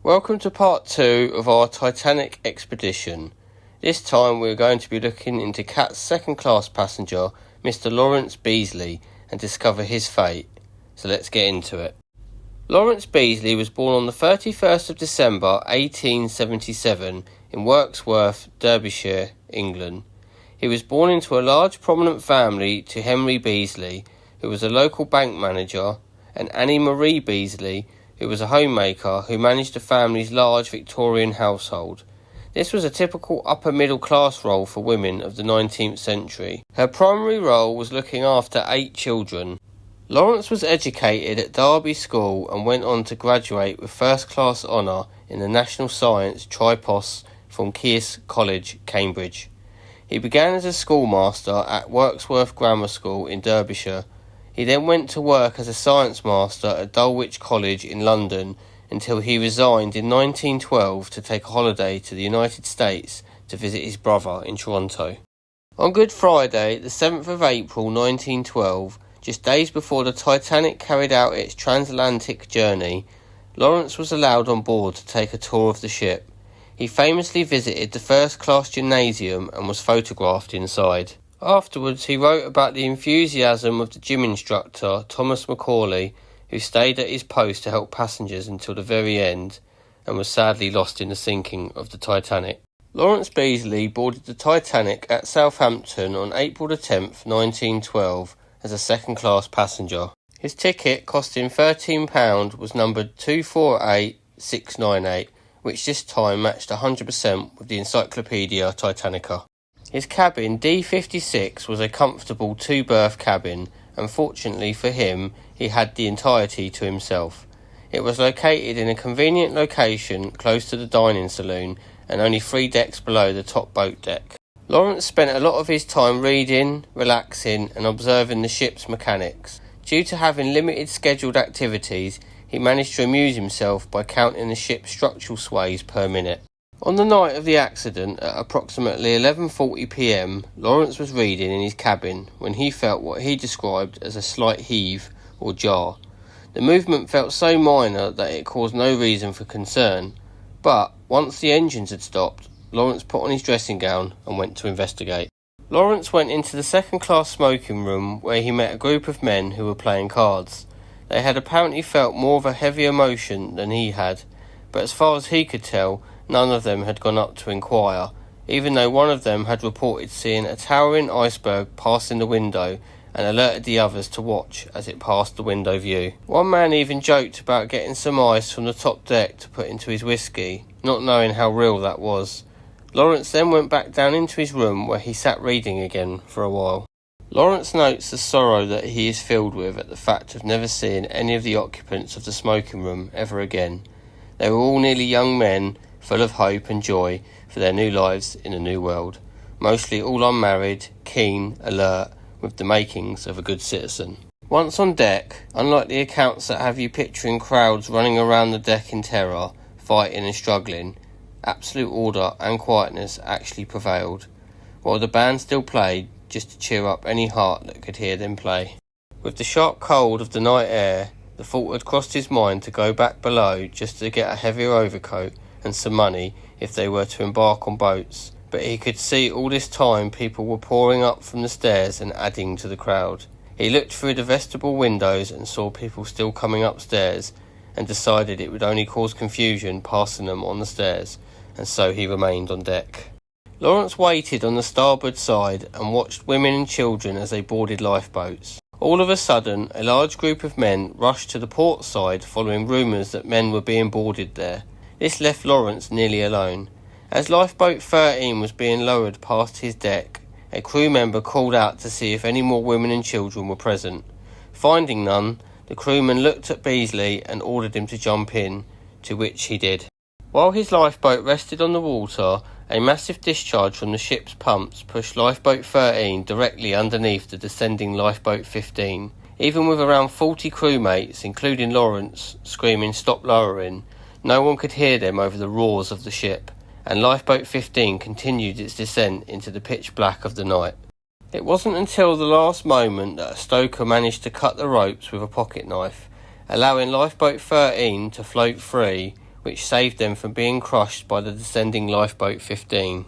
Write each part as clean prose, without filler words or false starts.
Welcome to part 2 of our Titanic expedition. This time we're going to be looking into Cat's second class passenger, Mr Lawrence Beesley, and discover his fate. So let's get into it. Lawrence Beesley was born on the 31st of December 1877 in Wirksworth, Derbyshire, England. He was born into a large prominent family to Henry Beesley, who was a local bank manager, and Annie Marie Beesley, who was a homemaker who managed the family's large Victorian household. This was a typical upper middle class role for women of the 19th century. Her primary role was looking after 8 children. Lawrence was educated at Derby School and went on to graduate with first class honour in the National Science Tripos from Caius College, Cambridge. He began as a schoolmaster at Wirksworth Grammar School in Derbyshire. He then went to work as a science master at Dulwich College in London until he resigned in 1912 to take a holiday to the United States to visit his brother in Toronto. On Good Friday, the 7th of April 1912, just days before the Titanic carried out its transatlantic journey, Lawrence was allowed on board to take a tour of the ship. He famously visited the first-class gymnasium and was photographed inside. Afterwards, he wrote about the enthusiasm of the gym instructor, Thomas Macaulay, who stayed at his post to help passengers until the very end and was sadly lost in the sinking of the Titanic. Lawrence Beesley boarded the Titanic at Southampton on April the 10th, 1912, as a second-class passenger. His ticket, costing £13, was numbered 248698, which this time matched 100% with the Encyclopedia Titanica. His cabin, D56, was a comfortable 2-berth cabin, and fortunately for him, he had the entirety to himself. It was located in a convenient location close to the dining saloon and only 3 decks below the top boat deck. Lawrence spent a lot of his time reading, relaxing and observing the ship's mechanics. Due to having limited scheduled activities, he managed to amuse himself by counting the ship's structural sways per minute. On the night of the accident, at approximately 11:40 p.m, Lawrence was reading in his cabin when he felt what he described as a slight heave or jar. The movement felt so minor that it caused no reason for concern, but once the engines had stopped, Lawrence put on his dressing gown and went to investigate. Lawrence went into the second-class smoking room where he met a group of men who were playing cards. They had apparently felt more of a heavy emotion than he had, but as far as he could tell, none of them had gone up to inquire, even though one of them had reported seeing a towering iceberg passing the window and alerted the others to watch as it passed the window view. One man even joked about getting some ice from the top deck to put into his whiskey, not knowing how real that was. Lawrence then went back down into his room where he sat reading again for a while. Lawrence notes the sorrow that he is filled with at the fact of never seeing any of the occupants of the smoking room ever again. They were all nearly young men, full of hope and joy for their new lives in a new world, mostly all unmarried, keen, alert, with the makings of a good citizen. Once on deck, unlike the accounts that have you picturing crowds running around the deck in terror, fighting and struggling, absolute order and quietness actually prevailed, while the band still played just to cheer up any heart that could hear them play. With the sharp cold of the night air, the thought had crossed his mind to go back below just to get a heavier overcoat and some money if they were to embark on boats, but he could see all this time people were pouring up from the stairs and adding to the crowd. He looked through the vestibule windows and saw people still coming upstairs, and decided it would only cause confusion passing them on the stairs, and so he remained on deck. Lawrence waited on the starboard side and watched women and children as they boarded lifeboats. All of a sudden, a large group of men rushed to the port side following rumours that men were being boarded there. This left Lawrence nearly alone. As lifeboat 13 was being lowered past his deck, a crew member called out to see if any more women and children were present. Finding none, the crewman looked at Beesley and ordered him to jump in, to which he did. While his lifeboat rested on the water, a massive discharge from the ship's pumps pushed lifeboat 13 directly underneath the descending lifeboat 15. Even with around 40 crewmates, including Lawrence, screaming "Stop lowering," no one could hear them over the roars of the ship, and lifeboat 15 continued its descent into the pitch black of the night. It wasn't until the last moment that a stoker managed to cut the ropes with a pocket knife, allowing lifeboat 13 to float free, which saved them from being crushed by the descending lifeboat 15.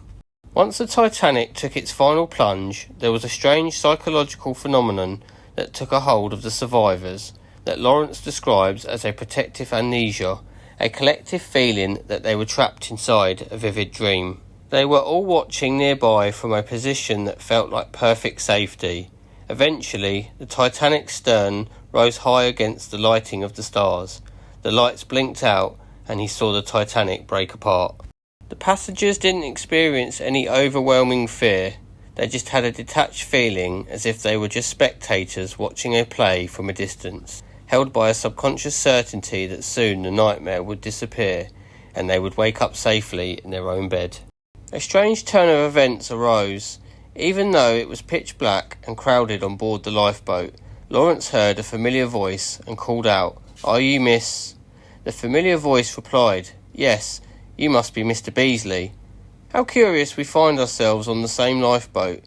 Once the Titanic took its final plunge, there was a strange psychological phenomenon that took a hold of the survivors that Lawrence describes as a protective amnesia, a collective feeling that they were trapped inside a vivid dream. They were all watching nearby from a position that felt like perfect safety. Eventually, the Titanic's stern rose high against the lighting of the stars. The lights blinked out, and he saw the Titanic break apart. The passengers didn't experience any overwhelming fear. They just had a detached feeling, as if they were just spectators watching a play from a distance, held by a subconscious certainty that soon the nightmare would disappear, and they would wake up safely in their own bed. A strange turn of events arose. Even though it was pitch black and crowded on board the lifeboat, Lawrence heard a familiar voice and called out, "Are you Miss?" The familiar voice replied, "Yes, you must be Mr Beesley." How curious we find ourselves on the same lifeboat.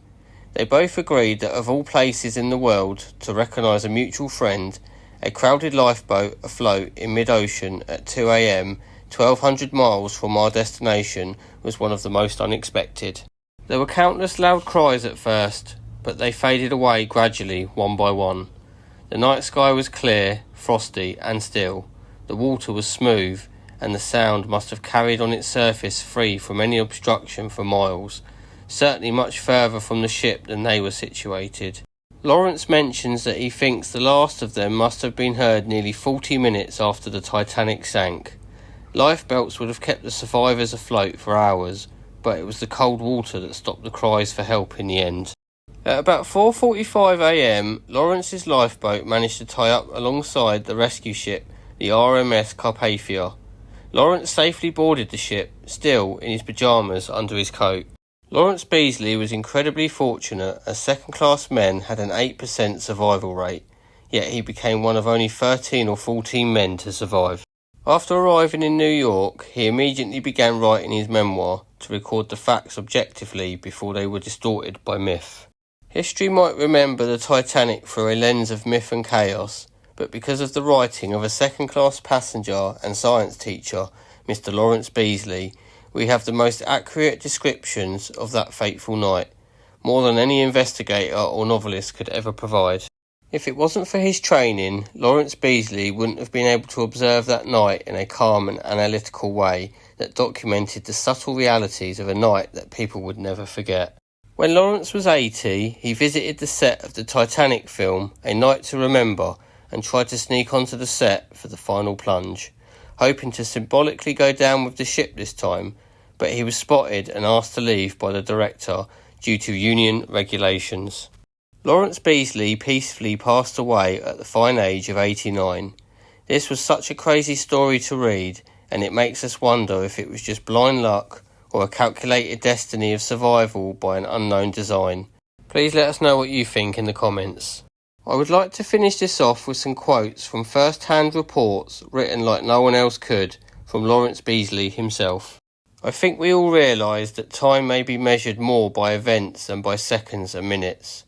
They both agreed that of all places in the world to recognise a mutual friend, a crowded lifeboat afloat in mid-ocean at 2 a.m, 1,200 miles from our destination, was one of the most unexpected. There were countless loud cries at first, but they faded away gradually, one by one. The night sky was clear, frosty, and still. The water was smooth, and the sound must have carried on its surface free from any obstruction for miles, certainly much further from the ship than they were situated. Lawrence mentions that he thinks the last of them must have been heard nearly 40 minutes after the Titanic sank. Lifebelts would have kept the survivors afloat for hours, but it was the cold water that stopped the cries for help in the end. At about 4:45 a.m, Lawrence's lifeboat managed to tie up alongside the rescue ship, the RMS Carpathia. Lawrence safely boarded the ship, still in his pyjamas under his coat. Lawrence Beesley was incredibly fortunate, as second-class men had an 8% survival rate, yet he became one of only 13 or 14 men to survive. After arriving in New York, he immediately began writing his memoir to record the facts objectively before they were distorted by myth. History might remember the Titanic through a lens of myth and chaos, but because of the writing of a second-class passenger and science teacher, Mr Lawrence Beesley, we have the most accurate descriptions of that fateful night, more than any investigator or novelist could ever provide. If it wasn't for his training, Lawrence Beesley wouldn't have been able to observe that night in a calm and analytical way that documented the subtle realities of a night that people would never forget. When Lawrence was 80, he visited the set of the Titanic film, A Night to Remember, and tried to sneak onto the set for the final plunge, hoping to symbolically go down with the ship this time, but he was spotted and asked to leave by the director due to union regulations. Lawrence Beesley peacefully passed away at the fine age of 89. This was such a crazy story to read, and it makes us wonder if it was just blind luck or a calculated destiny of survival by an unknown design. Please let us know what you think in the comments. I would like to finish this off with some quotes from first-hand reports written like no one else could from Lawrence Beesley himself. I think we all realise that time may be measured more by events than by seconds and minutes.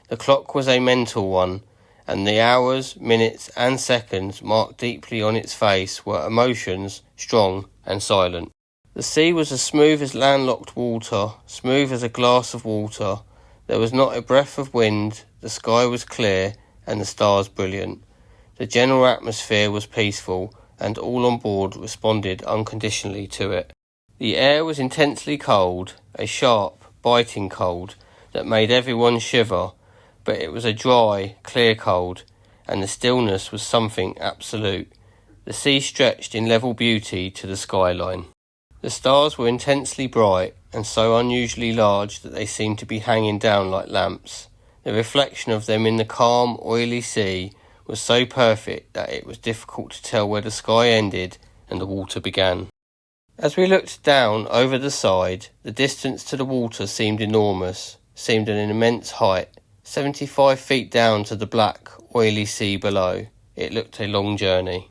The clock was a mental one, and the hours, minutes and seconds marked deeply on its face were emotions, strong and silent. The sea was as smooth as landlocked water, smooth as a glass of water. There was not a breath of wind, the sky was clear and the stars brilliant. The general atmosphere was peaceful, and all on board responded unconditionally to it. The air was intensely cold, a sharp, biting cold that made everyone shiver, but it was a dry, clear cold, and the stillness was something absolute. The sea stretched in level beauty to the skyline. The stars were intensely bright, and so unusually large that they seemed to be hanging down like lamps. The reflection of them in the calm, oily sea was so perfect that it was difficult to tell where the sky ended and the water began. As we looked down over the side, the distance to the water seemed enormous, seemed an immense height. 75 feet down to the black, oily sea below. It looked a long journey.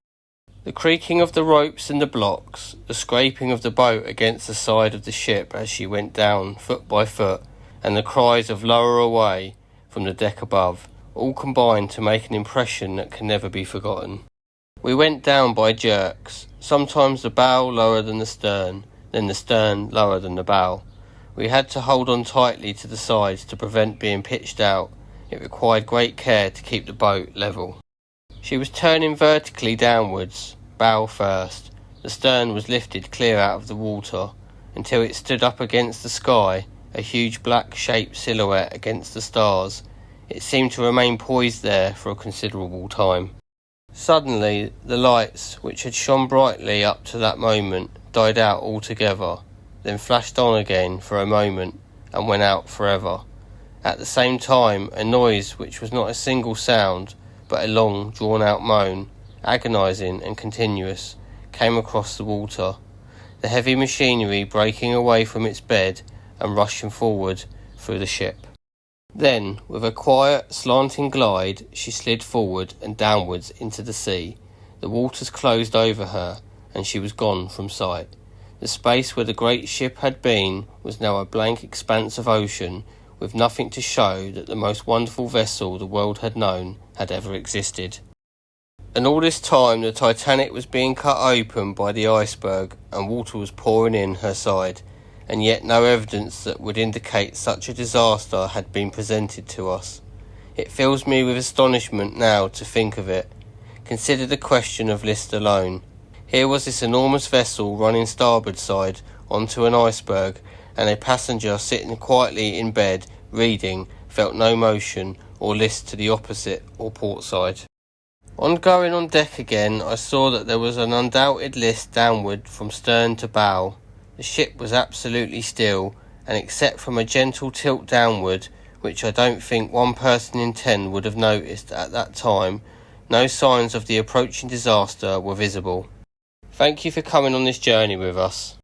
The creaking of the ropes and the blocks, the scraping of the boat against the side of the ship as she went down foot by foot, and the cries of "lower away" from the deck above, all combined to make an impression that can never be forgotten. We went down by jerks, sometimes the bow lower than the stern, then the stern lower than the bow. We had to hold on tightly to the sides to prevent being pitched out. It required great care to keep the boat level. She was turning vertically downwards, bow first. The stern was lifted clear out of the water until it stood up against the sky, a huge black shaped silhouette against the stars. It seemed to remain poised there for a considerable time. Suddenly, the lights, which had shone brightly up to that moment, died out altogether, then flashed on again for a moment and went out forever. At the same time, a noise which was not a single sound, but a long, drawn-out moan, agonising and continuous, came across the water, the heavy machinery breaking away from its bed and rushing forward through the ship. Then, with a quiet, slanting glide, she slid forward and downwards into the sea. The waters closed over her, and she was gone from sight. The space where the great ship had been was now a blank expanse of ocean, with nothing to show that the most wonderful vessel the world had known had ever existed. And all this time the Titanic was being cut open by the iceberg, and water was pouring in her side, and yet no evidence that would indicate such a disaster had been presented to us. It fills me with astonishment now to think of it. Consider the question of list alone. Here was this enormous vessel running starboard side onto an iceberg, and a passenger sitting quietly in bed, reading, felt no motion or list to the opposite or port side. On going on deck again, I saw that there was an undoubted list downward from stern to bow. The ship was absolutely still, and except from a gentle tilt downward, which I don't think one person in 10 would have noticed at that time, no signs of the approaching disaster were visible. Thank you for coming on this journey with us.